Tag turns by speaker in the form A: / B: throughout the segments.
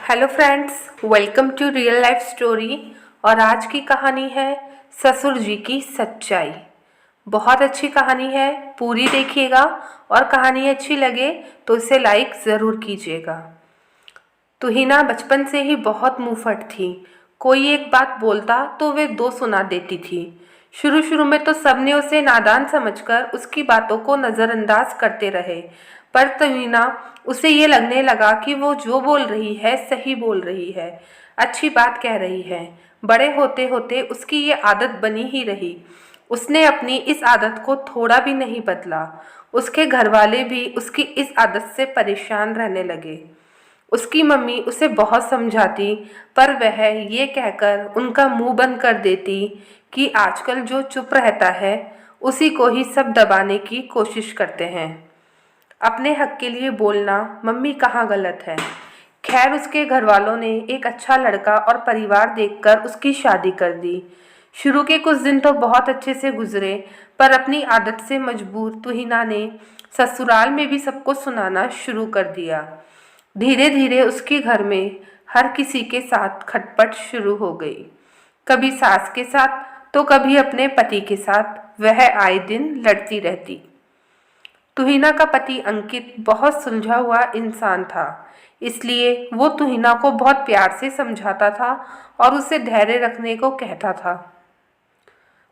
A: Hello friends, welcome to real life story. और आज की कहानी है ससुर जी की सच्चाई। बहुत अच्छी कहानी है, पूरी देखिएगा और कहानी अच्छी लगे तो इसे लाइक ज़रूर कीजिएगा। तुहिना बचपन से ही बहुत मुंहफट थी। कोई एक बात बोलता तो वे दो सुना देती थी। शुरू शुरू में तो सबने उसे नादान समझकर उसकी बातों को नज़रअंदाज करते रहे, पर तुहिना उसे ये लगने लगा कि वो जो बोल रही है सही बोल रही है, अच्छी बात कह रही है। बड़े होते होते उसकी ये आदत बनी ही रही। उसने अपनी इस आदत को थोड़ा भी नहीं बदला। उसके घरवाले भी उसकी इस आदत से परेशान रहने लगे। उसकी मम्मी उसे बहुत समझाती, पर वह ये कहकर उनका मुंह बंद कर देती कि आजकल जो चुप रहता है उसी को ही सब दबाने की कोशिश करते हैं। अपने हक के लिए बोलना मम्मी कहाँ गलत है। खैर, उसके घरवालों ने एक अच्छा लड़का और परिवार देखकर उसकी शादी कर दी। शुरू के कुछ दिन तो बहुत अच्छे से गुजरे, पर अपनी आदत से मजबूर तुहिना ने ससुराल में भी सबको सुनाना शुरू कर दिया। धीरे धीरे उसके घर में हर किसी के साथ खटपट शुरू हो गई। कभी सास के साथ तो कभी अपने पति के साथ वह आए दिन लड़ती रहती। तुहिना का पति अंकित बहुत सुलझा हुआ इंसान था, इसलिए वो तुहिना को बहुत प्यार से समझाता था और उसे धैर्य रखने को कहता था।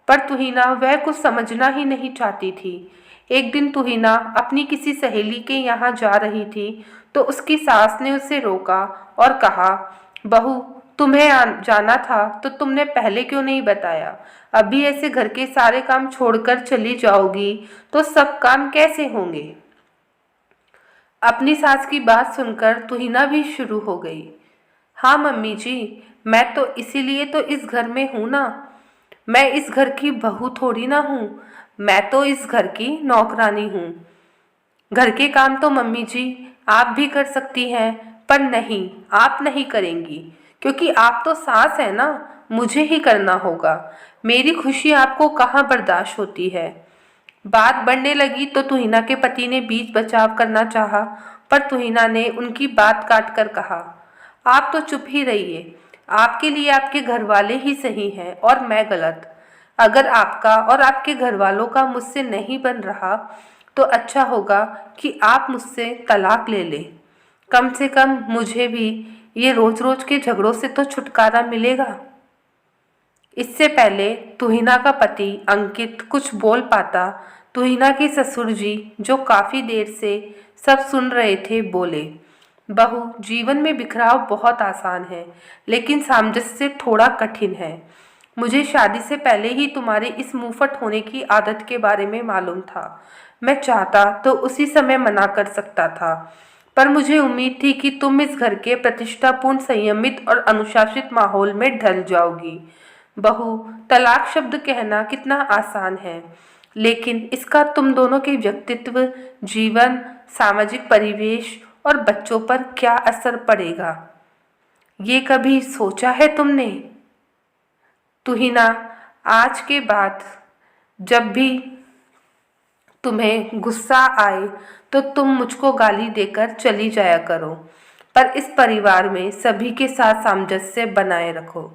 A: पर तुहिना वह कुछ समझना ही नहीं चाहती थी। एक दिन तुहिना अपनी किसी सहेली के यहाँ जा रही थी तो उसकी सास ने उसे रोका और कहा, बहू, तुम्हें जाना था तो तुमने पहले क्यों नहीं बताया? अभी ऐसे घर के सारे काम छोड़कर चली जाओगी तो सब काम कैसे होंगे? अपनी सास की बात सुनकर तुहिना भी शुरू हो गई। हाँ मम्मी जी, मैं तो इसीलिए तो इस घर में हूँ ना। मैं इस घर की बहू थोड़ी ना हूँ, मैं तो इस घर की नौकरानी हूँ। घर के काम तो मम्मी जी आप भी कर सकती हैं, पर नहीं, आप नहीं करेंगी, क्योंकि आप तो सास है ना, मुझे ही करना होगा। मेरी खुशी आपको कहाँ बर्दाश्त होती है? बात बढ़ने लगी तो तुहिना के पति ने बीच बचाव करना चाहा, पर तुहिना ने उनकी बात काट कर कहा, आप तो चुप ही रहिए। आपके लिए आपके घर वाले ही सही हैं और मैं गलत। अगर आपका और आपके घर वालों का मुझसे नहीं बन रहा तो अच्छा होगा कि आप मुझसे तलाक ले लें। कम से कम मुझे भी ये रोज रोज के झगड़ों से तो छुटकारा मिलेगा। इससे पहले तुहिना का पति अंकित कुछ बोल पाता, तुहिना के ससुर जी, जो काफ़ी देर से सब सुन रहे थे, बोले, बहू, जीवन में बिखराव बहुत आसान है, लेकिन सामंजस्य थोड़ा कठिन है। मुझे शादी से पहले ही तुम्हारे इस मुंहफट होने की आदत के बारे में मालूम था। मैं चाहता तो उसी समय मना कर सकता था, पर मुझे उम्मीद थी कि तुम इस घर के प्रतिष्ठापूर्ण, संयमित और अनुशासित माहौल में ढल जाओगी। बहू, तलाक शब्द कहना कितना आसान है, लेकिन इसका तुम दोनों के व्यक्तित्व, जीवन, सामाजिक परिवेश और बच्चों पर क्या असर पड़ेगा, ये कभी सोचा है तुमने? तुहिना, आज के बाद जब भी तुम्हें गुस्सा आए तो तुम मुझको गाली देकर चली जाया करो, पर इस परिवार में सभी के साथ सामंजस्य बनाए रखो।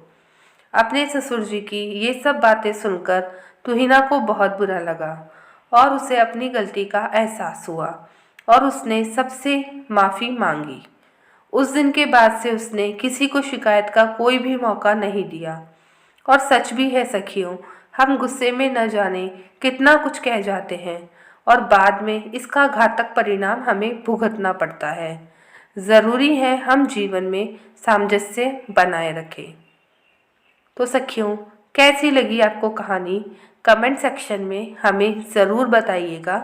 A: अपने ससुर जी की ये सब बातें सुनकर तुहिना को बहुत बुरा लगा और उसे अपनी गलती का एहसास हुआ और उसने सबसे माफ़ी मांगी। उस दिन के बाद से उसने किसी को शिकायत का कोई भी मौका नहीं दिया। और सच भी है सखियों, हम गुस्से में न जाने कितना कुछ कह जाते हैं और बाद में इसका घातक परिणाम हमें भुगतना पड़ता है। ज़रूरी है हम जीवन में सामंजस्य बनाए रखें। तो सखियों, कैसी लगी आपको कहानी? कमेंट सेक्शन में हमें ज़रूर बताइएगा।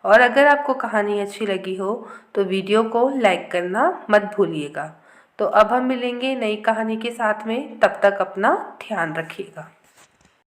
A: और अगर आपको कहानी अच्छी लगी हो तो वीडियो को लाइक करना मत भूलिएगा। तो अब हम मिलेंगे नई कहानी के साथ में, तब तक अपना ध्यान रखिएगा।